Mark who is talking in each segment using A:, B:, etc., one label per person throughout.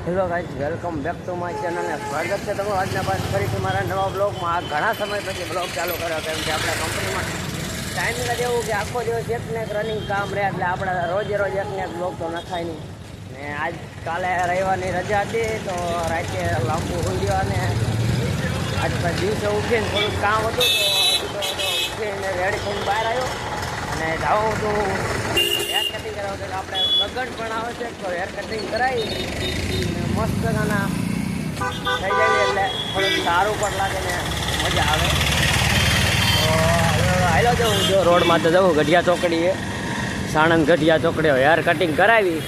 A: Hello guys, welcome back to my channel ને સ્વાગત છે તમારું આજના બાદ ફરીથી મારા નવા બ્લોગમાં. આ ઘણા સમય પછી બ્લોગ ચાલુ કર્યો, કેમ કે આપણા કંપનીમાં ટાઈમિંગ જ એવું કે આખો દિવસ એક ને એક રનિંગ કામ રહે, એટલે આપણે રોજે રોજ એક ને એક બ્લોગ તો નખાય નહીં. ને આજ કાલે રવિવારની રજા હતી તો રાતે લાંબુ ઊંઘ્યો અને આજ દિવસે ઉઠીને થોડુંક કામ હતું તો ઉઠીને રેડી થઈને બહાર આવ્યો અને જાઉં તો હેર કટિંગ કરાવતો. આપણે લગ્ન પણ આવે છે તો હેર કટિંગ કરાવી મસ્ત ગાના થઈ જાય એટલે થોડુંક સારું પણ લાગે ને મજા આવે. તો હાલો જવું જો રોડમાં તો જવું ગઢિયા ચોકડીએ, સાણંદ ગઢિયા ચોકડીએ હેર કટિંગ કરાવી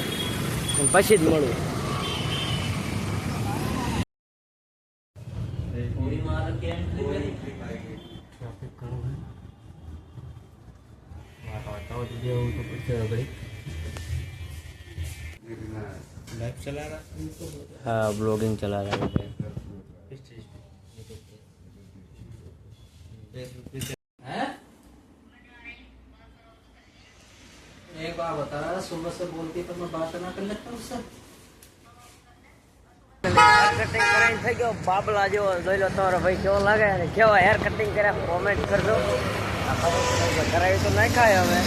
A: પછી જ મળું. हाँ ब्लॉगिंग चला रहा है।
B: एक बात बता रहा सुबह से बोलती पर मैं बात ना कर लेता उससे।
A: कटिंग कराई થઈ ગયો બાબલા જેવો જોઈ લો તમારો ભાઈ કેવો લાગે અને કેવો હેર કટિંગ કર્યા કોમેન્ટ કરજો. કરાવી તો નાખાય હવે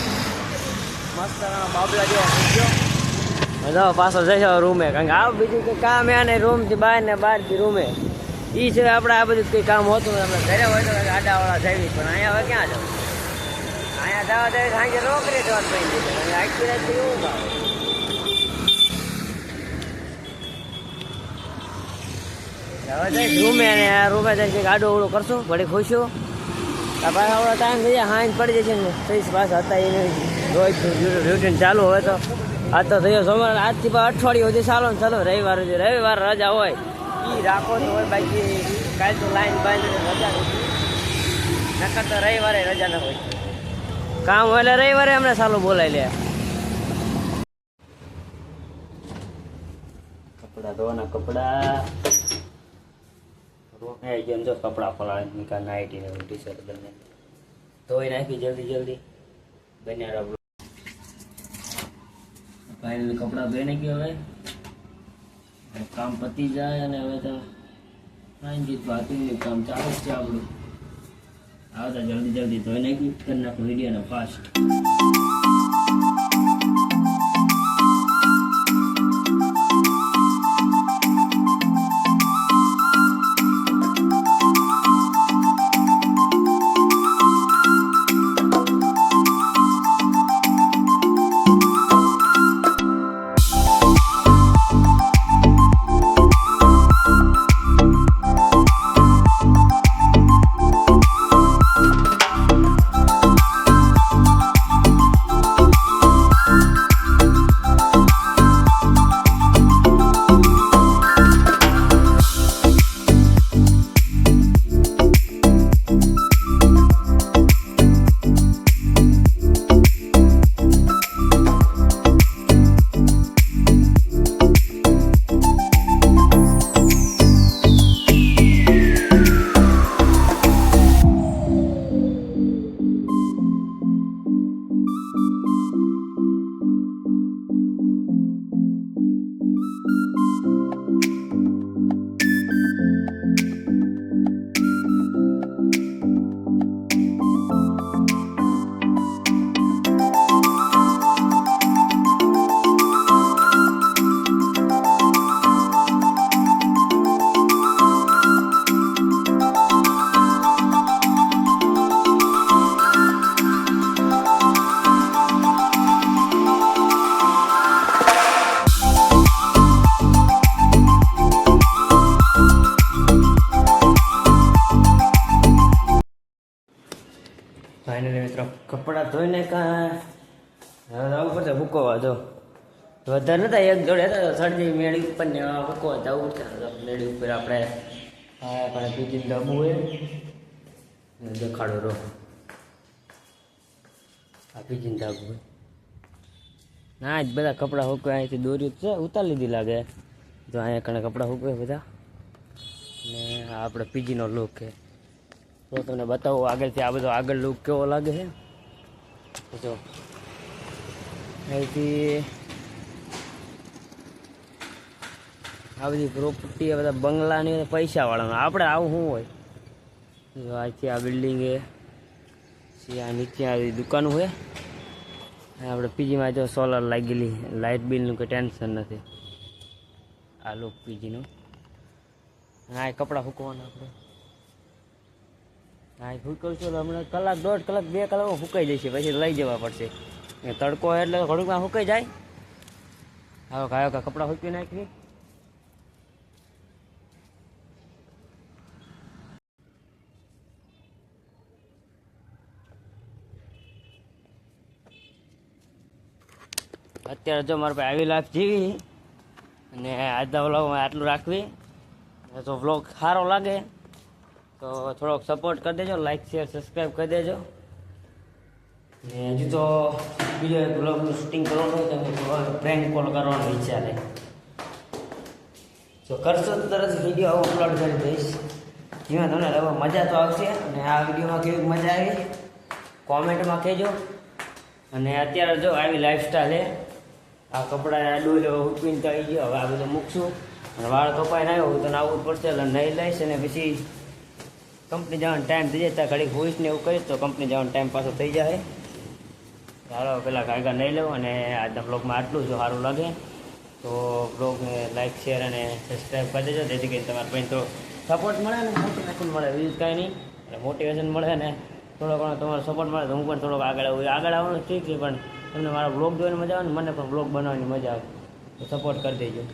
A: મસ્ત બાબલા જેવો થઈ ગયો. બધા પાછો જઈશ રૂમે, કારણ કે આ બીજું કંઈ કામ એને રૂમથી બહાર ને બહારથી રૂમે એ સિવાય આપણે આ બધું કંઈ કામ હોતું ને આપણે ઘરે હોય તો આડાવાળા જઈએ, પણ અહીંયા હવે ક્યાં જવું? અહીંયા જવા જાય સાંજે નોકરી જવાનું થઈ દીધું આખી રાત એવું ભાવે. હવે જઈશ રૂમે ને રૂમે જઈને કંઈક આડું ઓળું કરશું, ઘડી ખુશું. પાછા આવડો ટાઈમ થઈ જાય, હાંજ પડી જશે ને ત્રીસ પાછા હતા એને રોજ રૂટીન ચાલુ હોય તો આ તો થયો સોમવાર આજથી અઠવાડિયું સુધી ચાલો ને ચાલો રવિવાર સુધી. રવિવાર રજા હોય એ રાખો તો હોય, બાકી કાલ તો લાઈન બાંધીને રજા નથી, નકર તો રવિવારે રજા ન હોય. કામ હોય એટલે રવિવારે અમને ચાલુ બોલાવી લે. કપડા ધોવાના કપડા જેમ જો કપડા ફલાવે નિકાલ નાઇટી ને ટી શર્ટ બંને ધોઈ નાખી જલ્દી જલ્દી બન્યા. ફાઇનલ કપડા ધોઈ નાખી. હવે કામ પતી જાય અને હવે તો સાંજે બાકીનું કામ ચાલુ જ છે આપણું. આવતા જલ્દી જલ્દી ધોઈ નાખી કરી નાખું વિડીયોને ફાસ્ટ. ફાઇનલી મિત્રો કપડાં ધોઈને જવું પડશે હુકવવા. જો વધારે નતા એક જોડે હતા સળજી મેળી ઉપર ને હુકવા જવું પડશે. મેળી ઉપર આપણે પીજીને ડાબુ હોય દેખાડો રો આ પીજીને ડાબુ હોય ના જ બધા કપડાં હુકવે અહીંથી દોરી છે ઉતારી લીધી લાગે. જો અહીંયા કણે કપડાં હુકવે બધા ને આ આપણે પીજીનો લુક છે. તો તમને બતાવું આગળથી આ બધો આગળ લુક કેવો લાગે છે. જો અહીંથી આ બધી પ્રોપર્ટી આ બધા બંગલાની પૈસાવાળાનું. આપણે આવું શું હોય? જો આથી આ બિલ્ડિંગ એ પછી આ નીચે આવી દુકાનો હોય. અને આપણે પીજીમાં જો સોલર લાગેલી, લાઇટ બિલનું કોઈ ટેન્શન નથી. આ લોક પીજીનું. અને આ કપડાં સૂકવવાના આપણે. હા સૂકવશું તો હમણાં કલાક, 1.5 કલાક, 2 કલાકમાં સુકાઈ જશે. પછી લઈ જવા પડશે. તડકો હોય એટલે ઘડીકમાં સુકાઈ જાય. હવે કાયો કપડાં સૂકવી નાખી. અત્યારે જો મારા પાસે આવી લાઈફ જીવી અને આજના વ્લોગમાં આટલું રાખવી. તો વ્લોગ સારો લાગે તો થોડોક સપોર્ટ કરી દેજો, લાઈક શેર સબસ્ક્રાઈબ કરી દેજો. ને હજુ તો બીજો એક વ્લોગનું શૂટિંગ કરવાનું હોય તો પ્રેન્ક કોલ કરવાનો ઈચ્છા છે. જો કરશો તો તરત વિડીયો અપલોડ કરી દઈશ. જેમાં તમને હવે મજા તો આવશે. અને આ વિડીયોમાં કેવી મજા આવી કોમેન્ટમાં કહેજો. અને અત્યારે જો આવી લાઈફસ્ટાઈલ છે. આ કપડાં ડોલો ઉઠવીને તો આવી ગયો. હવે આ બધું મૂકશું અને વાળ કપાઈને આવ્યો તો આવવું પડશે. એટલે નહીં લઈશ અને પછી કંપની જવાનો ટાઈમ થઈ જાય. ત્યાં ઘડીક હોઈશ ને એવું કરીશ તો કંપની જવાનો ટાઈમ પાછો થઈ જાય. ચાલો પહેલાં કાયગા નહીં લઉં. અને આજના બ્લોગમાં આટલું જો સારું લાગે તો બ્લોગને લાઈક શેર અને સબસ્ક્રાઈબ કરી દેજો. જેથી કરીને તમારા પાસે તો સપોર્ટ મળે ને મોટિવેશન મળે. બીજું કાંઈ નહીં. એટલે મોટિવેશન મળે ને થોડો ઘણો તમારો સપોર્ટ મળે તો હું પણ થોડોક આગળ આવું. આગળ આવવાનું ઠીક છે પણ તમને મારા બ્લોગ જોઈને મજા આવે ને મને પણ બ્લોગ બનાવવાની મજા આવે તો સપોર્ટ કરી દેજો.